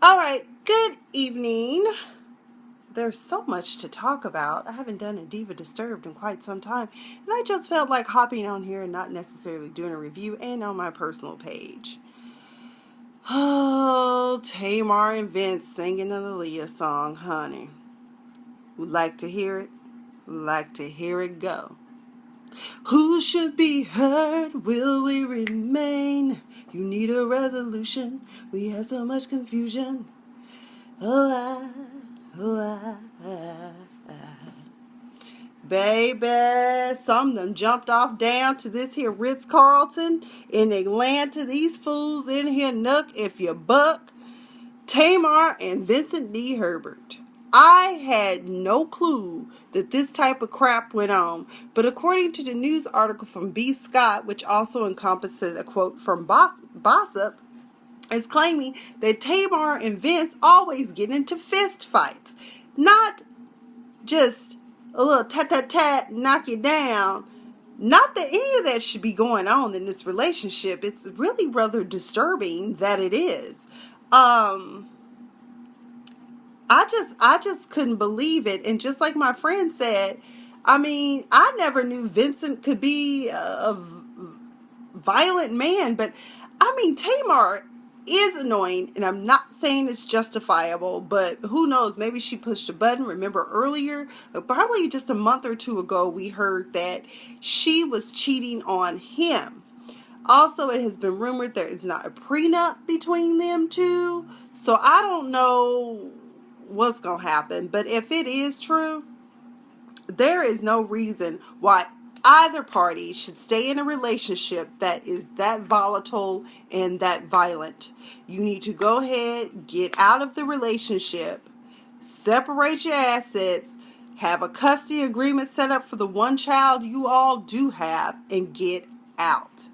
All right, good evening. There's so much to talk about. I haven't done a Diva Disturbed in quite some time, and I just felt like hopping on here and not necessarily doing a review and on my personal page. Oh, Tamar and Vince singing an Aaliyah song, honey. Would like to hear it? Like to hear it go. Who should be heard? Will we remain? You need a resolution. We have so much confusion. Baby, some of them jumped off down to this here Ritz-Carlton and they land to these fools in here nook if you buck. Tamar and Vincent D. Herbert. I had no clue that this type of crap went on, but according to the news article from B. Scott, which also encompasses a quote from Bossip, is claiming that Tamar and Vince always get into fist fights. Not just a little tat-tat-tat, knock you down. Not that any of that should be going on in this relationship. It's really rather disturbing that it is. I just couldn't believe it. And just like my friend said, I mean, I never knew Vincent could be a violent man, but I mean, Tamar is annoying, and I'm not saying it's justifiable, but who knows, maybe she pushed a button. Remember earlier, probably just a month or two ago, we heard that she was cheating on him. Also, it has been rumored there is not a prenup between them two, so I don't know what's gonna happen, but if it is true, there is no reason why either party should stay in a relationship that is that volatile and that violent. You need to go ahead, get out of the relationship, separate your assets, have a custody agreement set up for the one child you all do have, and get out.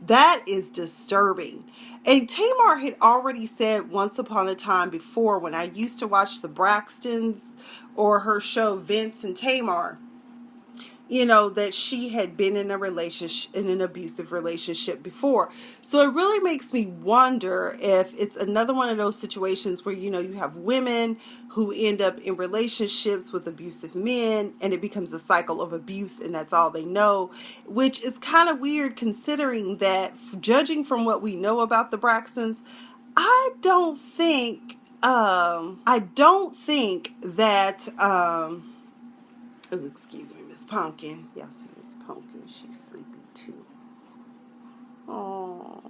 That is disturbing. And Tamar had already said once upon a time before, when I used to watch the Braxtons or her show Vince and Tamar, you know, that she had been in a relationship, in an abusive relationship before. So it really makes me wonder if it's another one of those situations where, you know, you have women who end up in relationships with abusive men and it becomes a cycle of abuse and that's all they know, which is kind of weird considering that, judging from what we know about the Braxtons, I don't think that, oh, excuse me, Miss Pumpkin. Y'all see Miss Pumpkin? She's sleepy too. Oh.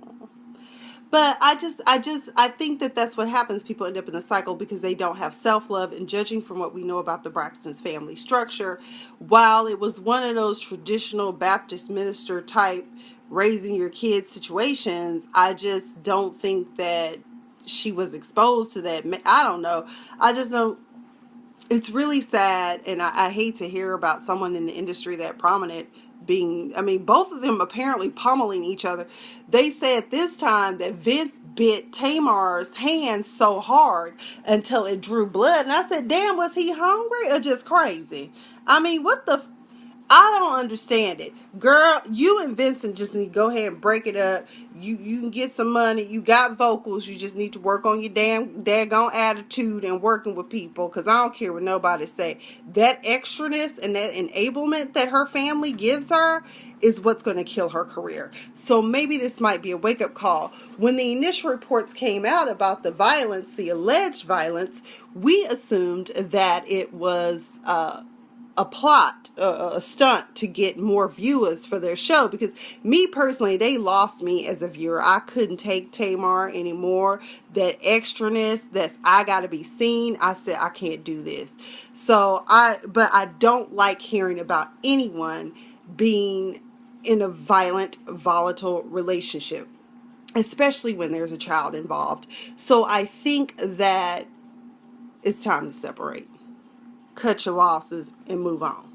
But I think that that's what happens. People end up in a cycle because they don't have self-love. And judging from what we know about the Braxton's family structure, while it was one of those traditional Baptist minister type raising your kids situations, I just don't think that she was exposed to that. I don't know. I just don't. It's really sad, and I hate to hear about someone in the industry that prominent being, I mean, both of them apparently pummeling each other. They said this time that Vince bit Tamar's hand so hard until it drew blood. And I said, damn, was he hungry or just crazy? I mean, what the... I don't understand it. Girl, you and Vincent just need to go ahead and break it up. You can get some money. You got vocals. You just need to work on your daggone attitude and working with people. Because I don't care what nobody say. That extraness and that enablement that her family gives her is what's going to kill her career. So maybe this might be a wake-up call. When the initial reports came out about the violence, the alleged violence, we assumed that it was... a plot, a stunt to get more viewers for their show, because me personally, they lost me as a viewer. I couldn't take Tamar anymore. That extraness, that's I gotta be seen. I said, I can't do this. But I don't like hearing about anyone being in a violent, volatile relationship, especially when there's a child involved. So I think that it's time to separate. Cut your losses and move on,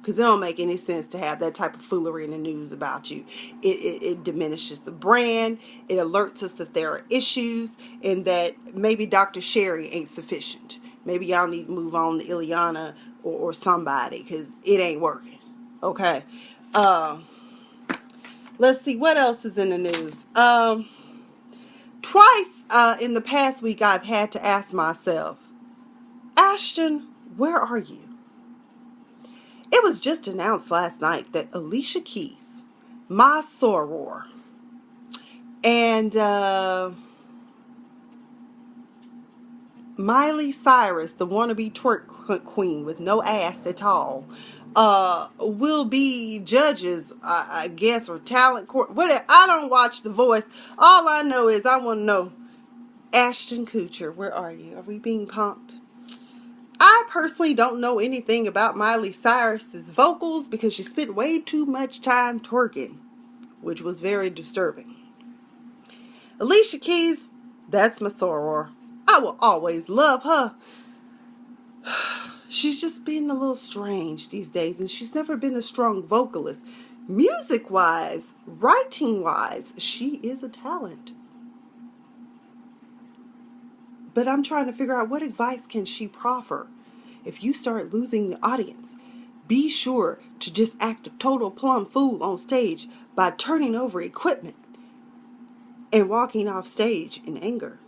because it don't make any sense to have that type of foolery in the news about you. It diminishes the brand. It alerts us that there are issues and that maybe Dr. Sherry ain't sufficient. Maybe y'all need to move on to Ileana or somebody, because it ain't working. Okay. Let's see what else is in the news. Twice in the past week, I've had to ask myself, Ashton, where are you? It was just announced last night that Alicia Keys, my soror, and Miley Cyrus, the wannabe twerk queen with no ass at all, will be judges, I guess, or talent court. Whatever. I don't watch The Voice. All I know is I want to know, Ashton Kutcher, where are you? Are we being punked? I personally don't know anything about Miley Cyrus's vocals because she spent way too much time twerking, which was very disturbing. Alicia Keys, that's my soror. I will always love her. She's just been a little strange these days, and she's never been a strong vocalist. Music-wise, writing-wise, she is a talent. But I'm trying to figure out what advice can she proffer. If you start losing the audience, be sure to just act a total plumb fool on stage by turning over equipment and walking off stage in anger.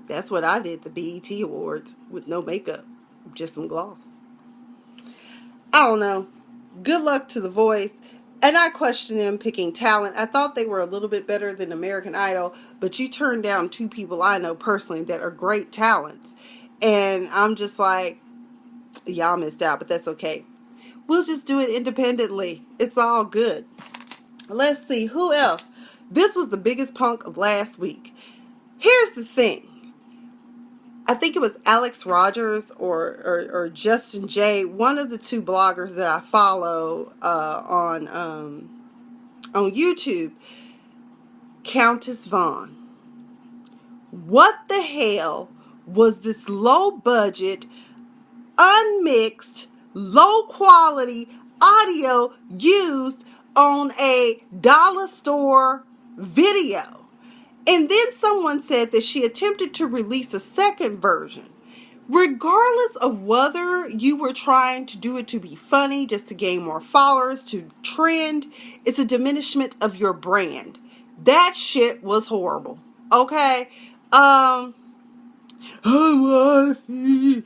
That's what I did at the BET Awards with no makeup, just some gloss. I don't know. Good luck to The Voice. And I question them picking talent. I thought they were a little bit better than American Idol, but you turned down two people I know personally that are great talents. And I'm just like, y'all missed out, but that's okay. We'll just do it independently. It's all good. Let's see, who else? This was the biggest punk of last week. Here's the thing. I think it was Alex Rogers or Justin J, one of the two bloggers that I follow on YouTube. Countess Vaughn. What the hell was this low budget, unmixed, low quality audio used on a dollar store video? And then someone said that she attempted to release a second version. Regardless of whether you were trying to do it to be funny, just to gain more followers, to trend, it's a diminishment of your brand. That shit was horrible. Okay? I'm wifey,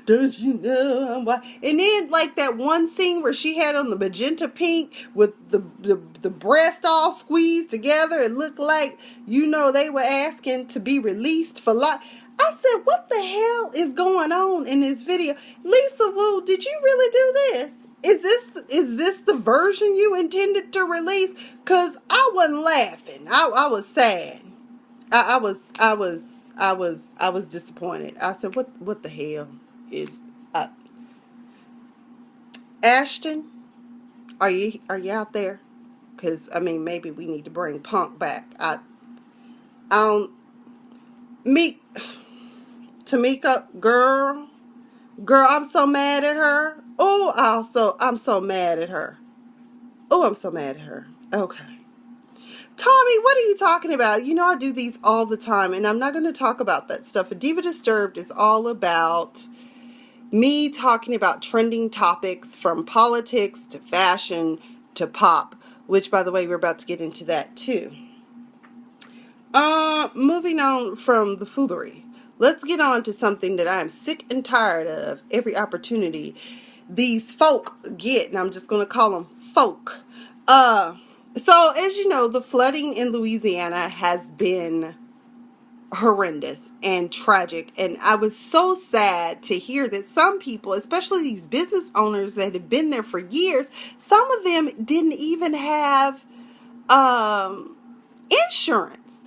don't you know I'm wifey? And then like that one scene where she had on the magenta pink with the breast all squeezed together, it looked like, they were asking to be released for life. I said, what the hell is going on in this video? Lisa Wu, did you really do this? Is this the version you intended to release? Cause I wasn't laughing. I was sad. I was disappointed. I said, what the hell is Ashton? Are you out there? Because maybe we need to bring punk back. Tamika, girl, I'm so mad at her. I'm so mad at her. I'm so mad at her. Okay. Tommy, what are you talking about? I do these all the time, and I'm not going to talk about that stuff. A Diva Disturbed is all about me talking about trending topics from politics to fashion to pop, which, by the way, we're about to get into that, too. Moving on from the foolery. Let's get on to something that I am sick and tired of every opportunity these folk get, and I'm just going to call them folk. So, as you know, the flooding in Louisiana has been horrendous and tragic. And I was so sad to hear that some people, especially these business owners that have been there for years, some of them didn't even have insurance.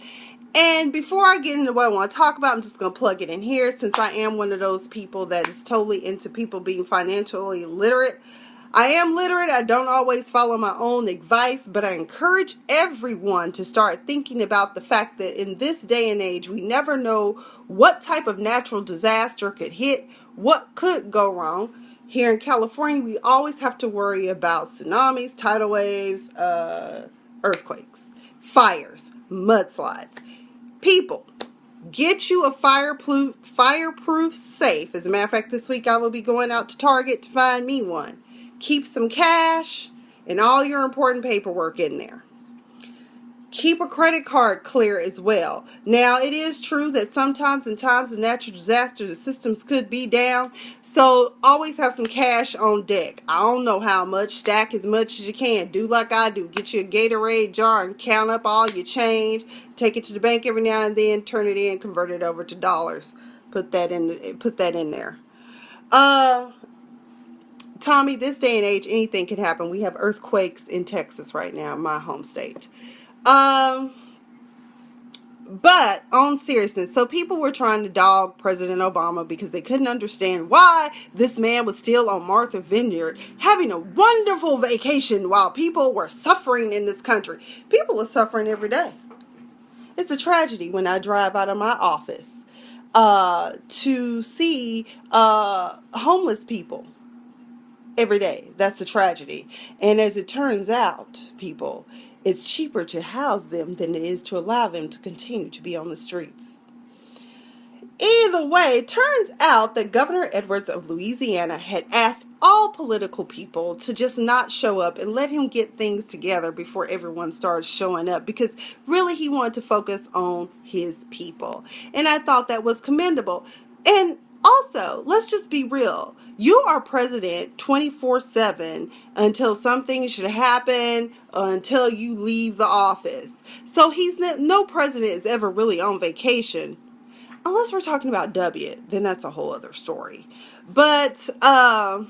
And before I get into what I want to talk about, I'm just going to plug it in here since I am one of those people that is totally into people being financially literate. I am literate. I don't always follow my own advice, but I encourage everyone to start thinking about the fact that in this day and age, we never know what type of natural disaster could hit, what could go wrong. Here in California, we always have to worry about tsunamis, tidal waves, earthquakes, fires, mudslides. People, get you a fireproof safe. As a matter of fact, this week I will be going out to Target to find me one. Keep some cash and all your important paperwork in there. Keep a credit card clear as well. Now, it is true that sometimes in times of natural disasters, the systems could be down. So always have some cash on deck. I don't know how much. Stack as much as you can. Do like I do. Get you a Gatorade jar and count up all your change. Take it to the bank every now and then. Turn it in. Convert it over to dollars. Put that in there. Tommy, this day and age, anything can happen. We have earthquakes in Texas right now, my home state. But on seriousness, so people were trying to dog President Obama because they couldn't understand why this man was still on Martha Vineyard having a wonderful vacation while people were suffering in this country. People are suffering every day. It's a tragedy when I drive out of my office to see homeless people every day. That's a tragedy. And as it turns out, people, it's cheaper to house them than it is to allow them to continue to be on the streets. Either way, it turns out that Governor Edwards of Louisiana had asked all political people to just not show up and let him get things together before everyone started showing up, because really he wanted to focus on his people. And I thought that was commendable. And also, let's just be real. You are president 24/7 until something should happen, until you leave the office. So no president is ever really on vacation. Unless we're talking about W, then that's a whole other story. But, because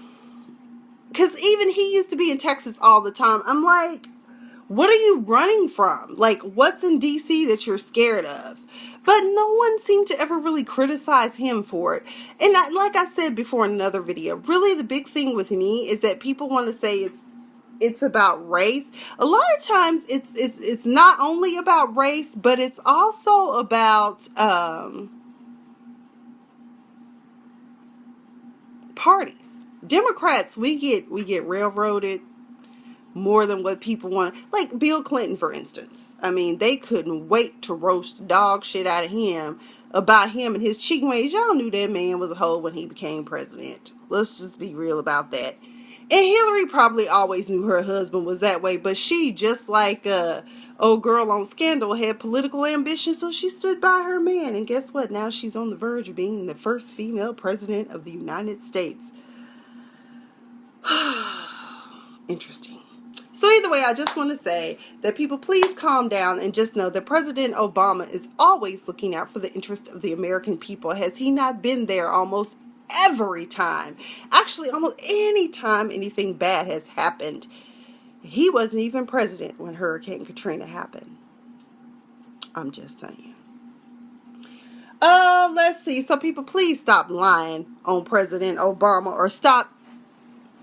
even he used to be in Texas all the time. I'm like, what are you running from? Like, what's in D.C. that you're scared of? But no one seemed to ever really criticize him for it. And like I said before in another video, really the big thing with me is that people want to say it's about race. A lot of times it's not only about race, but it's also about parties. Democrats, we get railroaded more than what people want. Like Bill Clinton, for instance. I mean, they couldn't wait to roast dog shit out of him about him and his cheating ways. Y'all knew that man was a hoe when he became president. Let's just be real about that. And Hillary probably always knew her husband was that way, but she, just like old girl on Scandal, had political ambition, so she stood by her man. And guess what? Now she's on the verge of being the first female president of the United States. Interesting. So either way, I just want to say that people, please calm down and just know that President Obama is always looking out for the interest of the American people. Has he not been there almost every time? Actually, almost any time anything bad has happened. He wasn't even president when Hurricane Katrina happened. I'm just saying. Let's see. So people, please stop lying on President Obama, or stop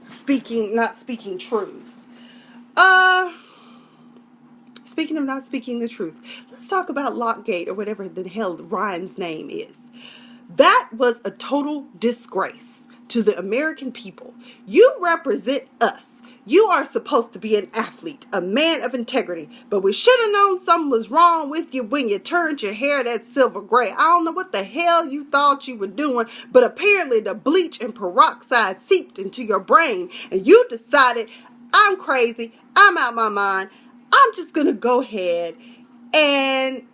not speaking truths. Speaking of not speaking the truth, let's talk about Lockgate, or whatever the hell Ryan's name is. That was a total disgrace to the American people. You represent us. You are supposed to be an athlete, a man of integrity, but we should have known something was wrong with you when you turned your hair that silver gray. I don't know what the hell you thought you were doing, but apparently the bleach and peroxide seeped into your brain, and you decided, I'm crazy, I'm out my mind, I'm just going to go ahead and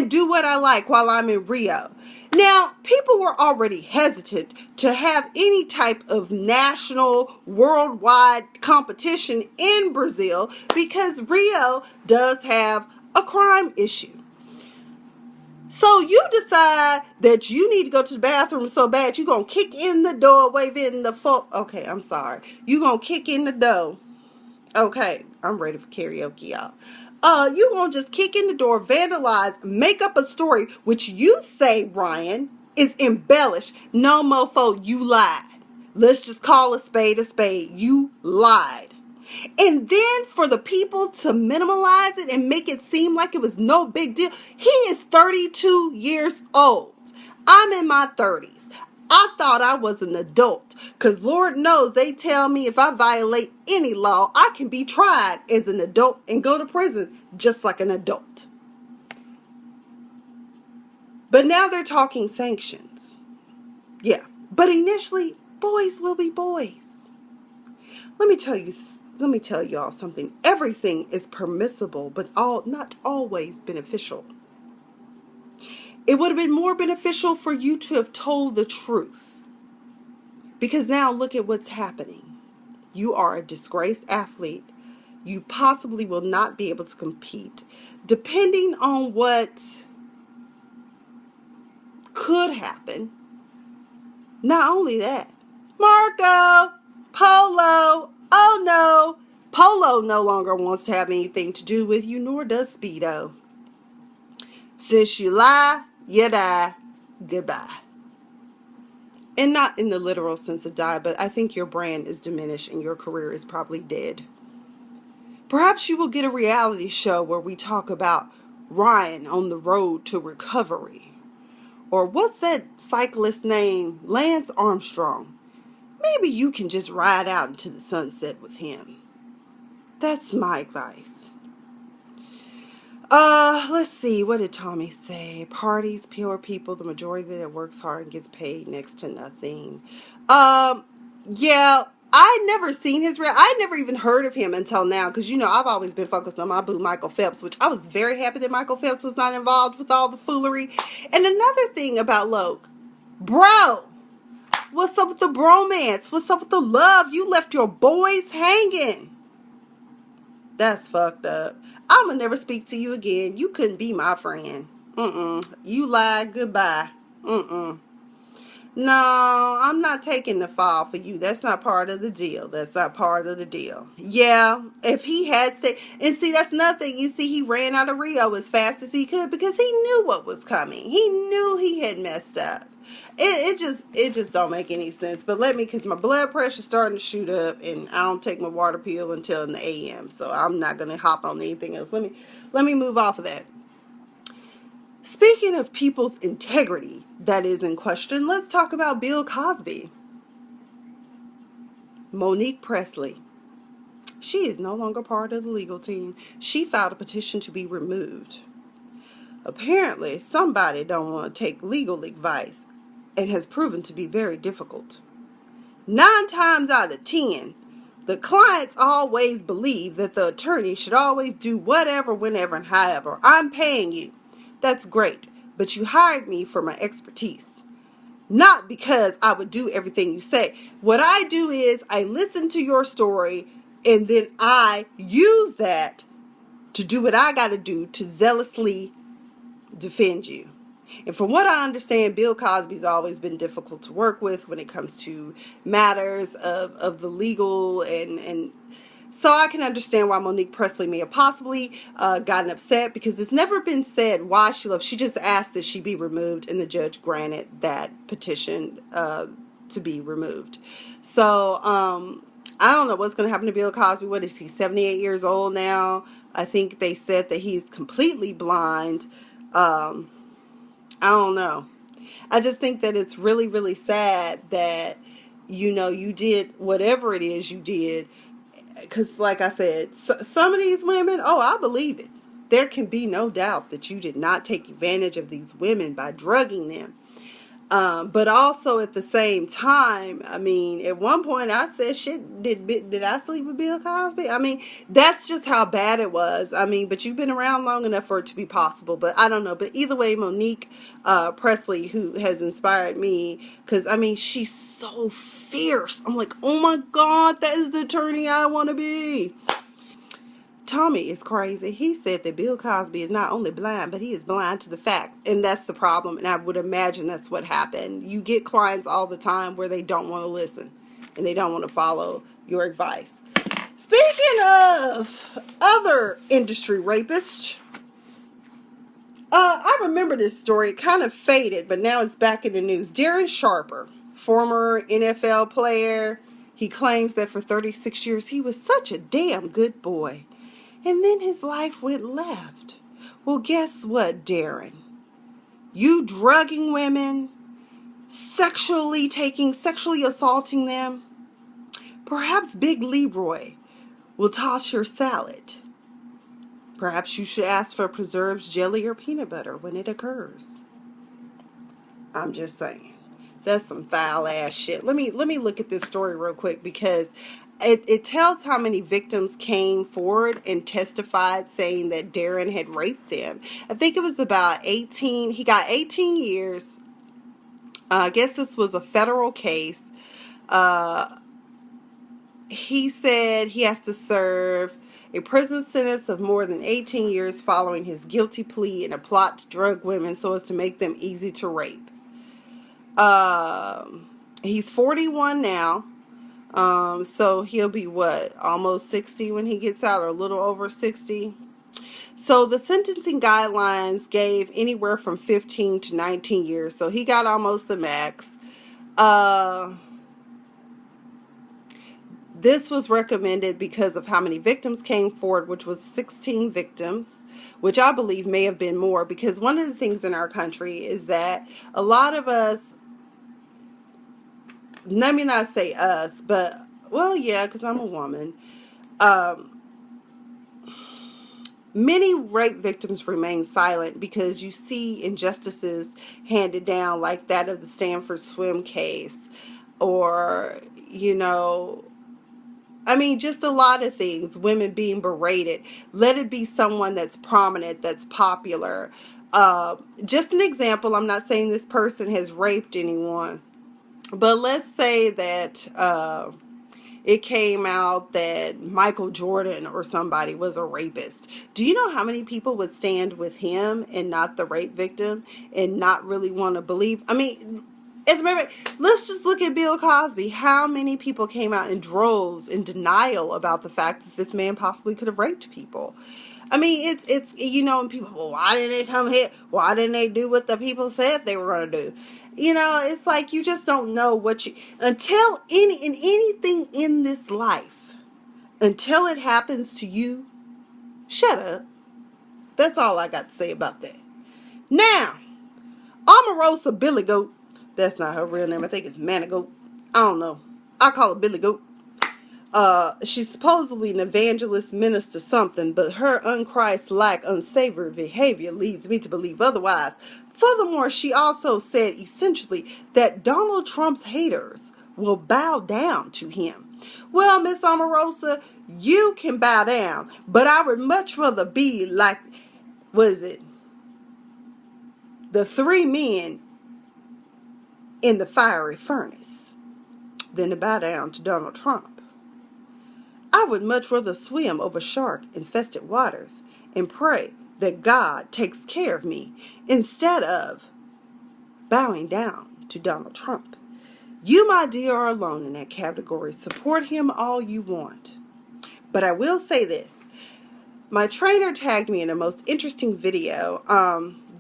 do what I like while I'm in Rio. Now, people were already hesitant to have any type of national, worldwide competition in Brazil because Rio does have a crime issue. So you decide that you need to go to the bathroom so bad, you're going to kick in the door, waving the folk. Okay, I'm sorry. You're going to kick in the door. Okay, I'm ready for karaoke, y'all. You gonna just kick in the door, vandalize, make up a story, which you say, Ryan, is embellished. No, mofo, you lied. Let's just call a spade a spade. You lied. And then for the people to minimalize it and make it seem like it was no big deal. He is 32 years old. I'm in my 30s. I thought I was an adult, because Lord knows they tell me if I violate any law, I can be tried as an adult and go to prison just like an adult. But now they're talking sanctions. Yeah, but initially, boys will be boys. Let me tell you let me tell y'all something. Everything is permissible, but not always beneficial. It would have been more beneficial for you to have told the truth. Because now look at what's happening. You are a disgraced athlete. You possibly will not be able to compete. Depending on what could happen. Not only that, Marco, Polo, oh no, Polo no longer wants to have anything to do with you, nor does Speedo. Since you lie, you die. Goodbye. And not in the literal sense of die, but I think your brand is diminished and your career is probably dead. Perhaps you will get a reality show where we talk about Ryan on the road to recovery. Or what's that cyclist name? Lance Armstrong. Maybe you can just ride out into the sunset with him. That's my advice. Let's see. What did Tommy say? Parties, pure people, the majority that works hard and gets paid next to nothing. Yeah, I never seen his I never even heard of him until now, because I've always been focused on my boo Michael Phelps, which I was very happy that Michael Phelps was not involved with all the foolery. And another thing about Loke, bro, what's up with the bromance? What's up with the love? You left your boys hanging. That's fucked up. I'm gonna never speak to you again. You couldn't be my friend. You lied. Goodbye. No, I'm not taking the fall for you. That's not part of the deal. That's not part of the deal. Yeah, if he had said, and see, that's nothing. You see, he ran out of Rio as fast as he could because he knew what was coming. He knew he had messed up. It just don't make any sense. But because my blood pressure's starting to shoot up, and I don't take my water pill until in the AM, so I'm not gonna hop on anything else. Let me move off of that. Speaking of people's integrity that is in question, let's talk about Bill Cosby. Monique Pressley. She is no longer part of the legal team. She filed a petition to be removed. Apparently, somebody don't want to take legal advice, and has proven to be very difficult. 9 times out of 10, the clients always believe that the attorney should always do whatever, whenever, and however. I'm paying you. That's great, but you hired me for my expertise. Not because I would do everything you say. What I do is I listen to your story, and then I use that to do what I got to do to zealously defend you. And from what I understand, Bill Cosby's always been difficult to work with when it comes to matters of the legal, and so I can understand why Monique Pressley may have possibly gotten upset, because it's never been said why she left. She just asked that she be removed, and the judge granted that petition to be removed. So I don't know what's going to happen to Bill Cosby. What is he, 78 years old now? I think they said that he's completely blind. I don't know. I just think that it's really, really sad that, you did whatever it is you did. Because like I said, some of these women, I believe it. There can be no doubt that you did not take advantage of these women by drugging them. But also at the same time, I mean, at one point I said, shit, did I sleep with Bill Cosby? I mean, that's just how bad it was. I mean, but you've been around long enough for it to be possible. But I don't know. But either way, Monique Pressley, who has inspired me, because, I mean, she's so fierce. I'm like, oh my God, that is the attorney I want to be. Tommy is crazy. He said that Bill Cosby is not only blind, but he is blind to the facts. And that's the problem. And I would imagine that's what happened. You get clients all the time where they don't want to listen and they don't want to follow your advice. Speaking of other industry rapists, I remember this story. It kind of faded, but now it's back in the news. Darren Sharper, former NFL player, he claims that for 36 years he was such a damn good boy. And then his life went left. Well, guess what, Darren? You drugging women, sexually assaulting them. Perhaps Big Leroy will toss your salad. Perhaps you should ask for preserves, jelly, or peanut butter when it occurs. I'm just saying. That's some foul ass shit. Let me look at this story real quick, because it tells how many victims came forward and testified saying that Darren had raped them. I think it was about 18. He got 18 years. I guess this was a federal case. He said he has to serve a prison sentence of more than 18 years following his guilty plea in a plot to drug women so as to make them easy to rape. He's 41 now. So he'll be almost 60 when he gets out, or a little over 60. So the sentencing guidelines gave anywhere from 15 to 19 years. So he got almost the max. This was recommended because of how many victims came forward, which was 16 victims, which I believe may have been more, because one of the things in our country is that a lot of us, let me not say us, but, well, yeah, because I'm a woman. Many rape victims remain silent because you see injustices handed down, like that of the Stanford swim case, or, just a lot of things, women being berated. Let it be someone that's prominent, that's popular. Just an example, I'm not saying this person has raped anyone, but let's say that it came out that Michael Jordan or somebody was a rapist. Do you know how many people would stand with him and not the rape victim and not really want to believe? Let's just look at Bill Cosby. How many people came out in droves in denial about the fact that this man possibly could have raped people? And people, well, why didn't they come here? Why didn't they do what the people said they were going to do? It's like you just don't know until anything in this life, until it happens to you, shut up. That's all I got to say about that. Now, Omarosa Billy Goat, that's not her real name. I think it's Manigoat. I don't know. I call her Billy Goat. She's supposedly an evangelist, minister, something, but her unchrist-like, unsavory behavior leads me to believe otherwise. Furthermore, she also said essentially that Donald Trump's haters will bow down to him. Well, Miss Omarosa, you can bow down, but I would much rather be like, the three men in the fiery furnace than to bow down to Donald Trump. I would much rather swim over shark-infested waters and pray that God takes care of me instead of bowing down to Donald Trump. You, my dear, are alone in that category. Support him all you want. But I will say this. My trainer tagged me in a most interesting video.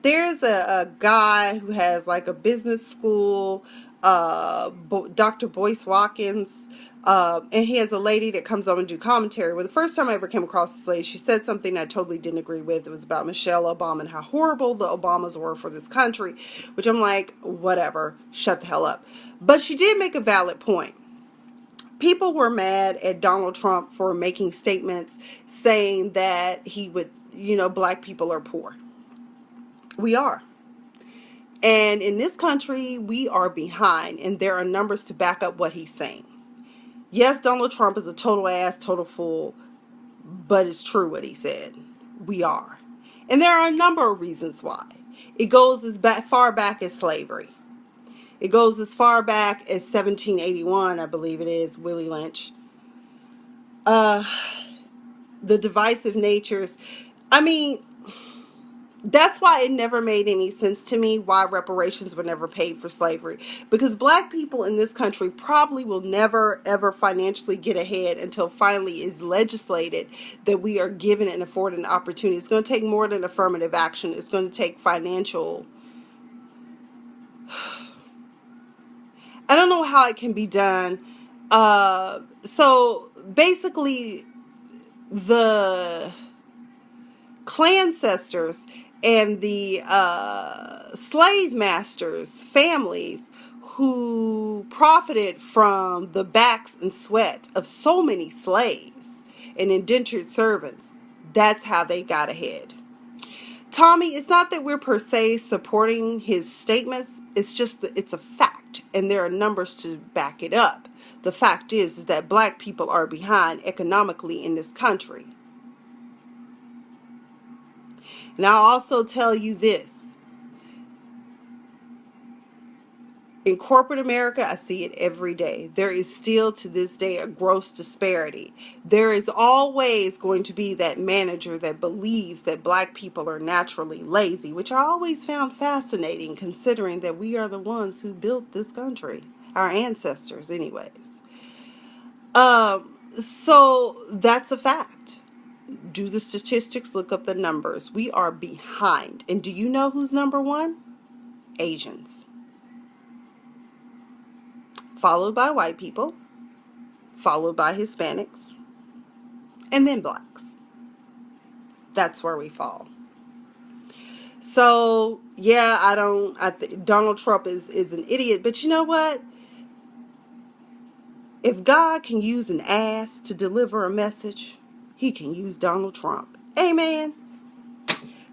There's a guy who has like a business school, Dr. Boyce Watkins, and he has a lady that comes on and do commentary. Well, the first time I ever came across this lady, she said something I totally didn't agree with. It was about Michelle Obama and how horrible the Obamas were for this country, which I'm like, whatever, shut the hell up. But she did make a valid point. People were mad at Donald Trump for making statements saying that he would, black people are poor. We are. And in this country, we are behind, and there are numbers to back up what he's saying. Yes, Donald Trump is a total ass, total fool, but it's true what he said. We are. And there are a number of reasons why. It goes as far back as slavery. It goes as far back as 1781, I believe it is, Willie Lynch. The divisive natures. That's why it never made any sense to me why reparations were never paid for slavery. Because black people in this country probably will never, ever financially get ahead until finally is legislated that we are given and afforded an opportunity. It's going to take more than affirmative action. It's going to take financial. I don't know how it can be done. So basically, the clancestors and the slave masters' families who profited from the backs and sweat of so many slaves and indentured servants, that's how they got ahead. Tommy, it's not that we're per se supporting his statements. It's just that it's a fact, and there are numbers to back it up. the fact is that black people are behind economically in this country. And I'll also tell you this. In corporate America, I see it every day. There is still to this day a gross disparity. There is always going to be that manager that believes that black people are naturally lazy, which I always found fascinating considering that we are the ones who built this country. Our ancestors, anyways. So that's a fact. Do the statistics, look up the numbers. We are behind. And do you know who's number one? Asians. Followed by white people, followed by Hispanics, and then blacks. That's where we fall. So, yeah, I think Donald Trump is an idiot, but you know what? If God can use an ass to deliver a message, he can use Donald Trump. Amen.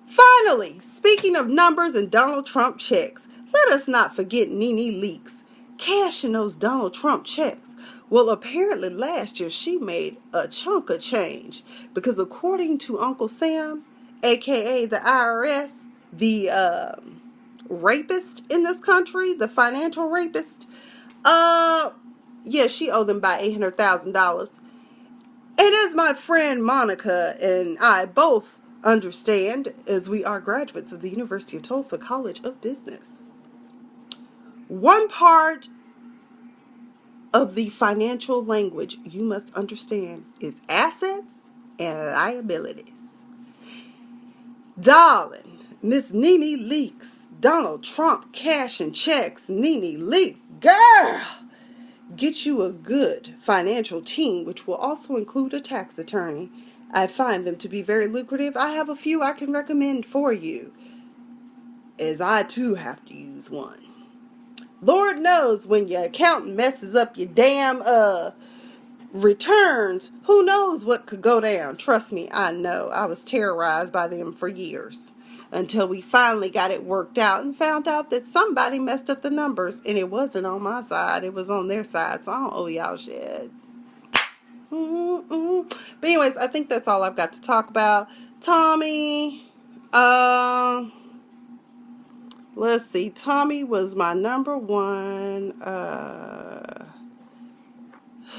Finally, speaking of numbers and Donald Trump checks, let us not forget Nene Leakes cashing those Donald Trump checks. Well, apparently last year she made a chunk of change because according to Uncle Sam, aka the IRS, the rapist in this country, the financial rapist, yeah, she owed them by $800,000. And as my friend Monica and I both understand, as we are graduates of the University of Tulsa College of Business, one part of the financial language you must understand is assets and liabilities. Darling, Miss Nene Leakes, Donald Trump cashing checks, Nene Leakes, girl, get you a good financial team, which will also include a tax attorney. I find them to be very lucrative. I have a few I can recommend for you, as I too have to use one. Lord knows when your accountant messes up your damn returns, who knows what could go down. Trust me, I know. I was terrorized by them for years until we finally got it worked out and found out that somebody messed up the numbers, and it wasn't on my side. It was on their side, so I don't owe y'all shit. But anyways, I think that's all I've got to talk about. Tommy, let's see. Tommy was my number one.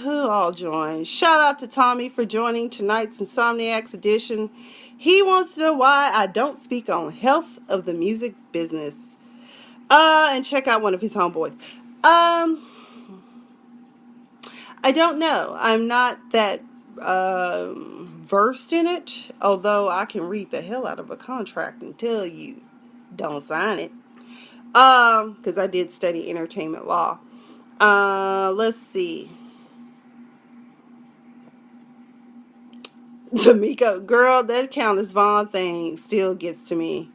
Who all joined? Shout out to Tommy for joining tonight's Insomniacs edition. He wants to know why I don't speak on health of the music business. And check out one of his homeboys. I don't know. I'm not that versed in it, although I can read the hell out of a contract and tell you, don't sign it. Because I did study entertainment law. Let's see. Tamika, girl, that Countess Vaughn thing still gets to me.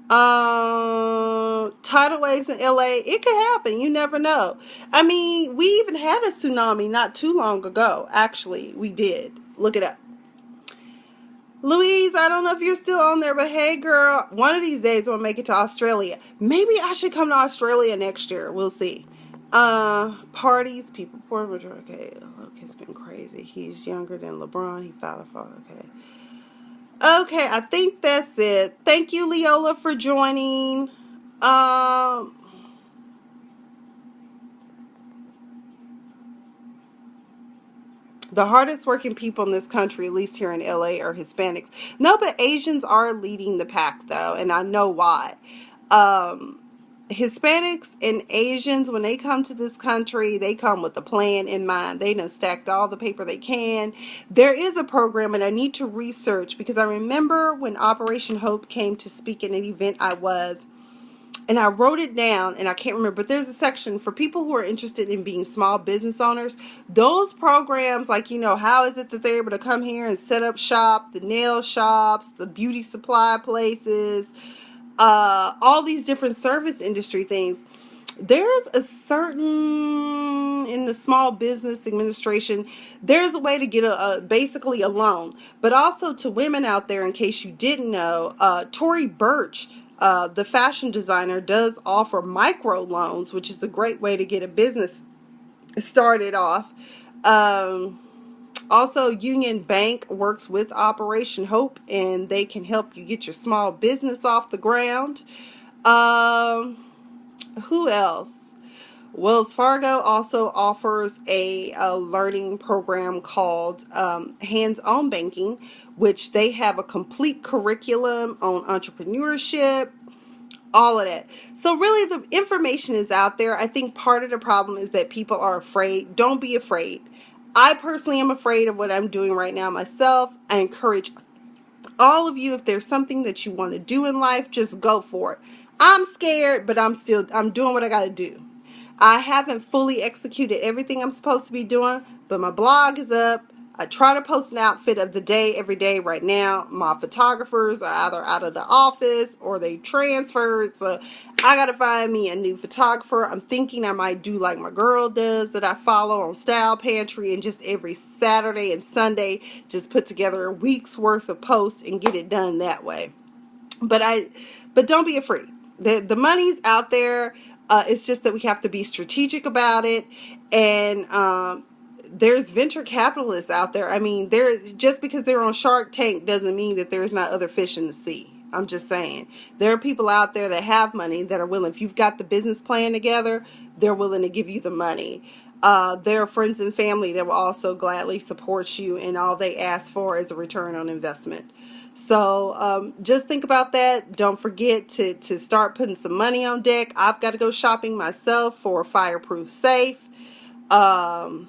Tidal waves in LA, it could happen. You never know. I mean, we even had a tsunami not too long ago. Actually, we did. Look it up. Louise, I don't know if you're still on there, but hey, girl, one of these days I'm gonna make it to Australia. Maybe I should come to Australia next year. We'll see. Parties, people, okay, look, it's been crazy. He's younger than LeBron. He filed a fall. Okay, I think that's it. Thank you, Leola, for joining. The hardest working people in this country, at least here in LA, are Hispanics. No, but Asians are leading the pack, though, and I know why. Hispanics and Asians, when they come to this country, they come with a plan in mind. They done stacked all the paper they can. There is a program, and I need to research, because I remember when Operation Hope came to speak at an event I was, and I wrote it down, and I can't remember, but there's a section for people who are interested in being small business owners. Those programs, like, you know, how is it that they're able to come here and set up shop, the nail shops, the beauty supply places, all these different service industry things. There's a certain, in the Small Business Administration, there's a way to get basically a loan. But also to women out there, in case you didn't know, Tory Burch, the fashion designer, does offer micro loans, which is a great way to get a business started off. Also, Union Bank works with Operation Hope, and they can help you get your small business off the ground. Who else? Wells Fargo also offers a learning program called Hands-On Banking, which they have a complete curriculum on entrepreneurship, all of that. So really the information is out there. I think part of the problem is that people are afraid. Don't be afraid. I personally am afraid of what I'm doing right now myself. I encourage all of you, if there's something that you want to do in life, just go for it. I'm scared, but I'm doing what I got to do. I haven't fully executed everything I'm supposed to be doing, but my blog is up. I try to post an outfit of the day every day. Right now, my photographers are either out of the office or they transferred, so I gotta find me a new photographer. I'm thinking I might do like my girl does that I follow on Style Pantry, and just every Saturday and Sunday just put together a week's worth of posts and get it done that way. But don't be afraid. The money's out there. It's just that we have to be strategic about it. And there's venture capitalists out there. I mean, just because they're on Shark Tank doesn't mean that there's not other fish in the sea. I'm just saying. There are people out there that have money that are willing. If you've got the business plan together, they're willing to give you the money. There are friends and family that will also gladly support you, and all they ask for is a return on investment. So just think about that. Don't forget to start putting some money on deck. I've got to go shopping myself for a fireproof safe. And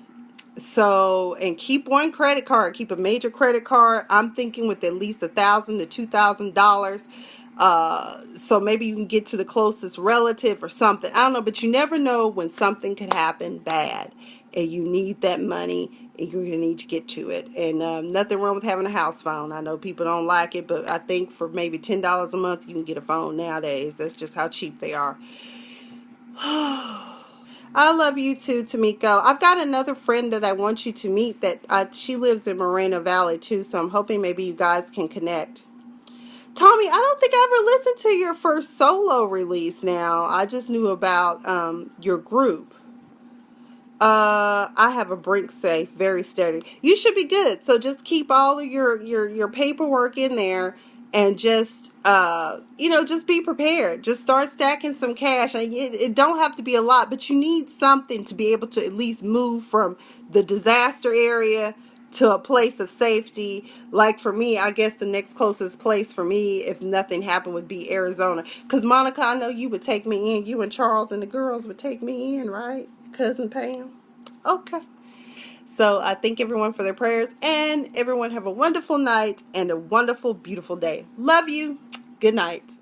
keep one credit card. Keep a major credit card. I'm thinking with at least $1,000 to $2,000. So maybe you can get to the closest relative or something. I don't know, but you never know when something could happen bad, and you need that money, and you're going to need to get to it. And nothing wrong with having a house phone. I know people don't like it, but I think for maybe $10 a month, you can get a phone nowadays. That's just how cheap they are. I love you too, Tamiko. I've got another friend that I want you to meet that she lives in Moreno Valley too, so I'm hoping maybe you guys can connect. Tommy, I don't think I ever listened to your first solo release now. I just knew about your group. I have a Brink safe, very steady. You should be good. So just keep all of your paperwork in there, and just just be prepared. Just start stacking some cash. It don't have to be a lot, but you need something to be able to at least move from the disaster area to a place of safety. Like for me, I guess the next closest place for me, if nothing happened, would be Arizona. Because Monica, I know you would take me in. You and Charles and the girls would take me in, right? Cousin Pam. Okay. So I thank everyone for their prayers, and everyone have a wonderful night and a wonderful, beautiful day. Love you. Good night.